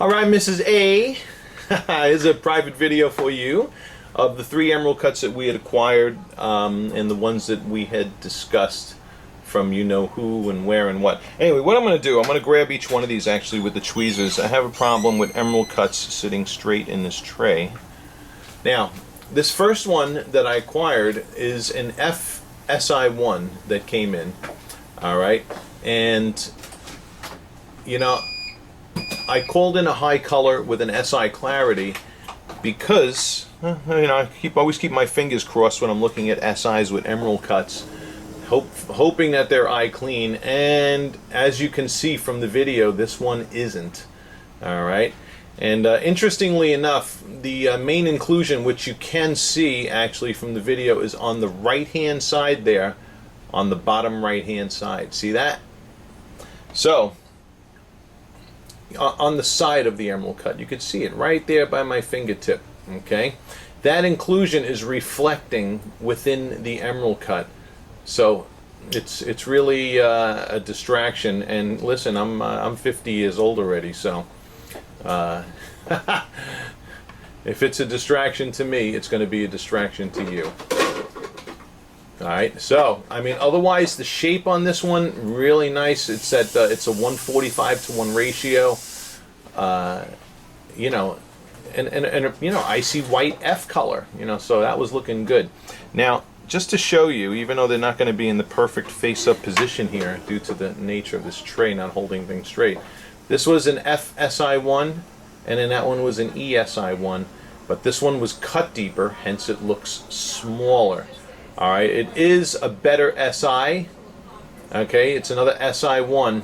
Alright, Mrs. A, here's a private video for you of the 3 emerald cuts that we had acquired and the ones that we had discussed from you know who and where and what. Anyway, what I'm going to do, I'm going to grab each one of these actually with the tweezers. I have a problem with emerald cuts sitting straight in this tray. Now, this first one that I acquired is an SI1 that came in. Alright, and you know, I called in a high color with an SI clarity because you know, I always keep my fingers crossed when I'm looking at SIs with emerald cuts, hoping that they're eye clean, and as you can see from the video, this one isn't. Alright, and interestingly enough, the main inclusion, which you can see actually from the video, is on the right hand side there, on the bottom right hand side. See that? So on the side of the emerald cut, you can see it right there by my fingertip. Okay, that inclusion is reflecting within the emerald cut, so it's really a distraction. And listen, I'm 50 years old already, so if it's a distraction to me, it's going to be a distraction to you. Alright, so I mean, otherwise the shape on this one really nice. It's at it's a 1:45:1 ratio, you know, and you know, icy white F color, you know, so that was looking good. Now, just to show you, even though they're not going to be in the perfect face-up position here due to the nature of this tray not holding things straight, this was an FSI1, and then that one was an ESI1, but this one was cut deeper, hence it looks smaller. Alright, it is a better SI. Okay, it's another SI1,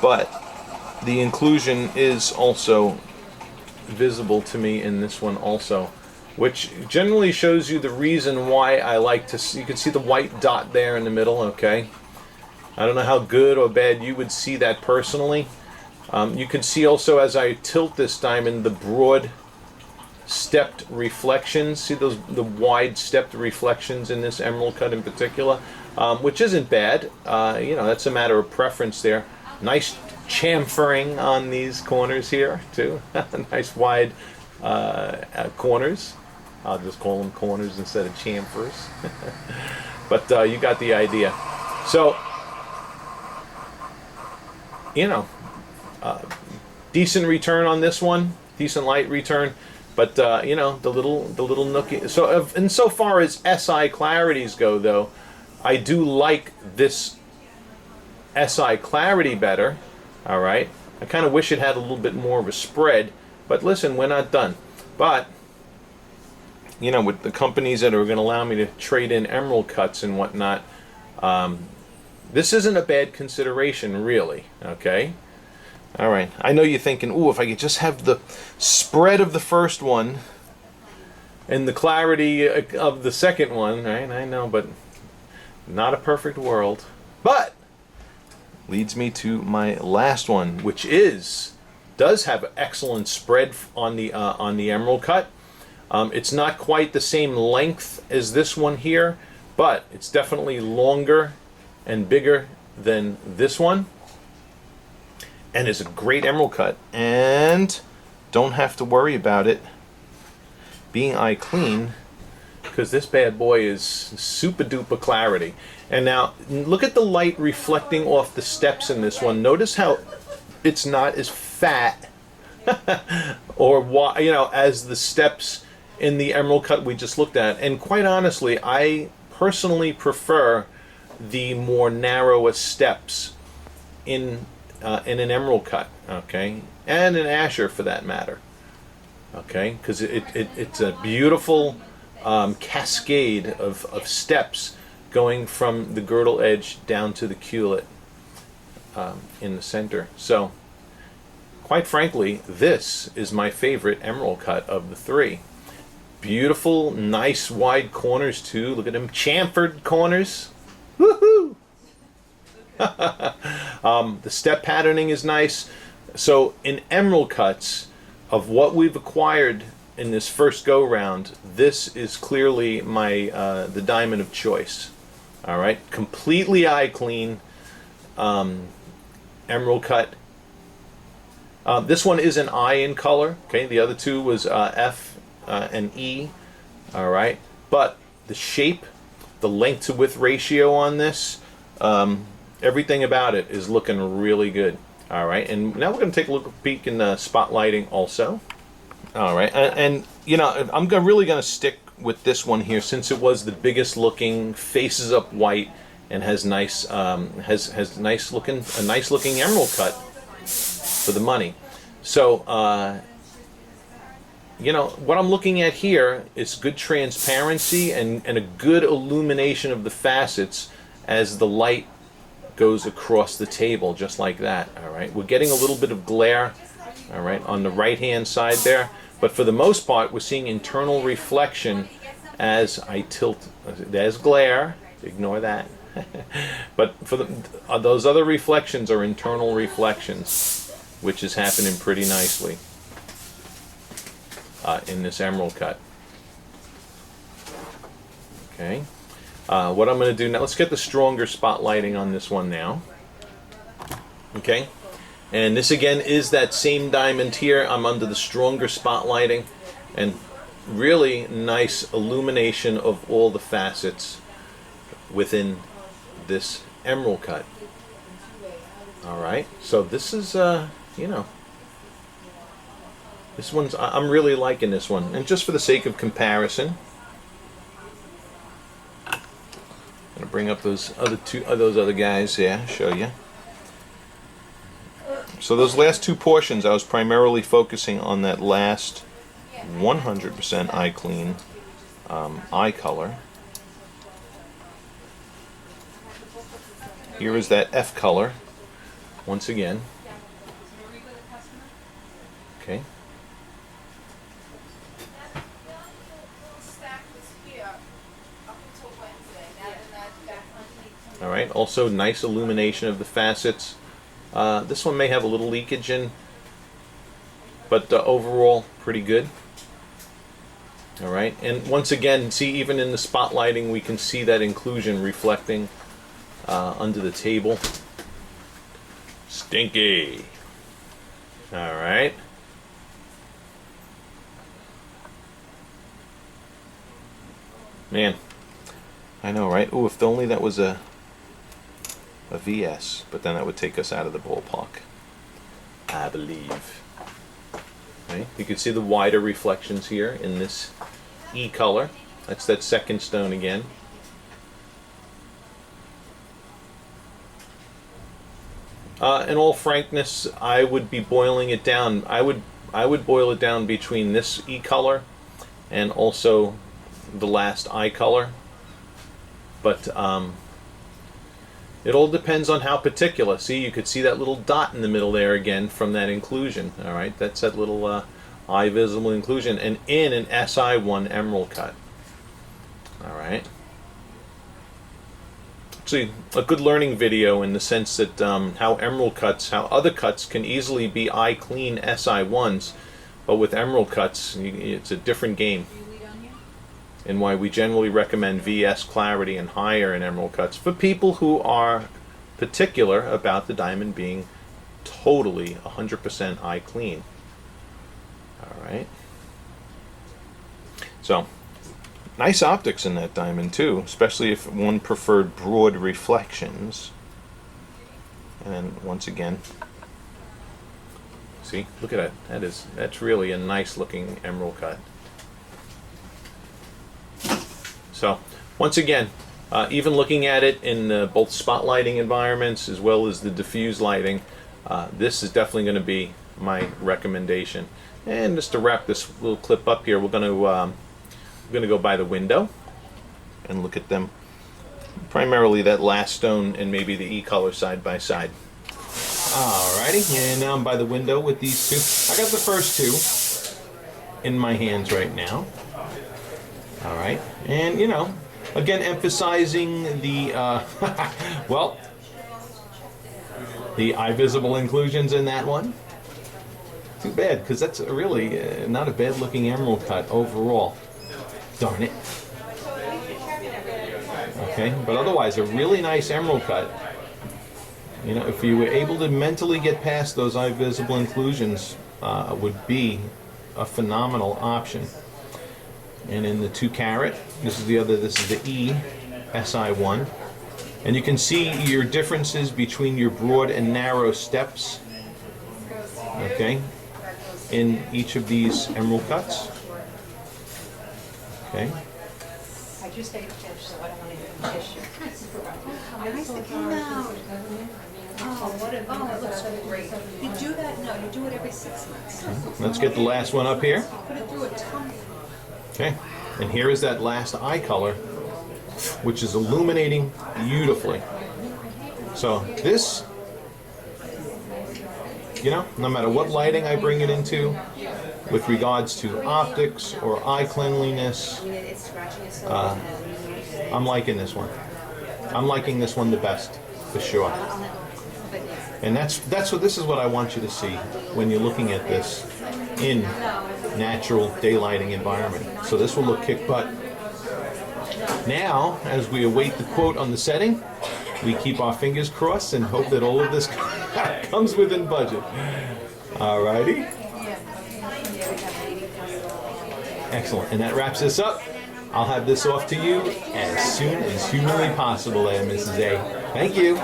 but the inclusion is also visible to me in this one also, which generally shows you the reason why I like to see. You can see the white dot there in the middle. Okay, I don't know how good or bad you would see that personally. You can see also, as I tilt this diamond, the broad stepped reflections. See the wide stepped reflections in this emerald cut in particular, which isn't bad. You know, that's a matter of preference there. Nice chamfering on these corners here too. Nice wide corners. I'll just call them corners instead of chamfers. But you got the idea. So, you know, decent return on this one, decent light return. But you know, the little nookie. So insofar as SI clarities go, though, I do like this SI clarity better. All right, I kind of wish it had a little bit more of a spread. But listen, we're not done. But you know, with the companies that are going to allow me to trade in emerald cuts and whatnot, this isn't a bad consideration, really. Okay. All right, I know you're thinking, ooh, if I could just have the spread of the first one and the clarity of the second one, right? I know, but not a perfect world. But leads me to my last one, which does have excellent spread on the emerald cut. It's not quite the same length as this one here, but it's definitely longer and bigger than this one. And it's a great emerald cut, and don't have to worry about it being eye clean, because this bad boy is super duper clarity. And now look at the light reflecting off the steps in this one. Notice how it's not as fat or you know, as the steps in the emerald cut we just looked at. And quite honestly, I personally prefer the more narrower steps in an emerald cut, okay, and an Asher for that matter, okay, because it's a beautiful cascade of steps going from the girdle edge down to the culet in the center. So, quite frankly, this is my favorite emerald cut of the 3. Beautiful, nice wide corners too. Look at them chamfered corners. Woohoo! The step patterning is nice. So in emerald cuts, of what we've acquired in this first go round, this is clearly my the diamond of choice. All right, completely eye clean, emerald cut, This one is an I in color. Okay, the other two was F and E. All right, but the shape, the length to width ratio on this, everything about it is looking really good. All right, and now we're going to take a peek in the spotlighting also. All right, and you know, I'm really going to stick with this one here since it was the biggest looking, faces up white, and has nice has nice looking emerald cut for the money. So you know, what I'm looking at here is good transparency and a good illumination of the facets as the light goes across the table, just like that. All right, we're getting a little bit of glare, all right, on the right hand side there, but for the most part we're seeing internal reflection as I tilt. There's glare, ignore that. But for those other reflections are internal reflections, which is happening pretty nicely in this emerald cut. Okay, what I'm going to do now, let's get the stronger spotlighting on this one now. Okay, and this again is that same diamond here. I'm under the stronger spotlighting and really nice illumination of all the facets within this emerald cut. All right, so this is you know, this one's, I'm really liking this one, and just for the sake of comparison, I'm gonna bring up those other guys. Yeah, show you. So those last two portions, I was primarily focusing on that last 100% eye clean eye color. Here is that F color once again. Okay. All right, also nice illumination of the facets. This one may have a little leakage in, but overall pretty good. All right, and once again, see, even in the spotlighting we can see that inclusion reflecting under the table. Stinky. All right. Man, I know, right? Ooh, if only that was a VS, but then that would take us out of the ballpark, I believe. Okay, you can see the wider reflections here in this E color. That's that second stone again. In all frankness, I would be boiling it down. I would boil it down between this E color and also the last eye color, but it all depends on how particular. See, you could see that little dot in the middle there again from that inclusion. All right, that's that little eye visible inclusion, and in an SI1 emerald cut. All right, actually a good learning video in the sense that how emerald cuts, how other cuts can easily be eye clean SI1s, but with emerald cuts it's a different game. And why we generally recommend VS clarity and higher in emerald cuts for people who are particular about the diamond being totally 100% eye clean. All right. So, nice optics in that diamond too, especially if one preferred broad reflections. And then once again, see, look at that. That's really a nice looking emerald cut. So, once again, even looking at it in both spotlighting environments as well as the diffuse lighting, this is definitely going to be my recommendation. And just to wrap this little clip up here, we're going to go by the window and look at them. Primarily that last stone and maybe the E color side by side. Alrighty, and now I'm by the window with these two. I got the first two in my hands right now. All right, and you know, again emphasizing the well, the eye visible inclusions in that one. Too bad, because that's really not a bad looking emerald cut overall. Darn it. Okay, but otherwise a really nice emerald cut. You know, if you were able to mentally get past those eye visible inclusions, would be a phenomenal option. And in the 2 carat, this is the E SI1. And you can see your differences between your broad and narrow steps, okay, in each of these emerald cuts. Okay. I just ate fish, so I don't want to eat fish. Nice to come out. Oh, it looks great. You do that? No, you do it every 6 months. Let's get the last one up here. Put it through a tumbler. Okay. And here is that last eye color, which is illuminating beautifully. So this, you know, no matter what lighting I bring it into, with regards to optics or eye cleanliness, I'm liking this one. I'm liking this one the best, for sure. And this is what I want you to see when you're looking at this in natural daylighting environment. So this will look kick butt. Now, as we await the quote on the setting, we keep our fingers crossed and hope that all of this comes within budget. Alrighty. Excellent. And that wraps this up. I'll have this off to you as soon as humanly possible there, Mrs. A. Thank you.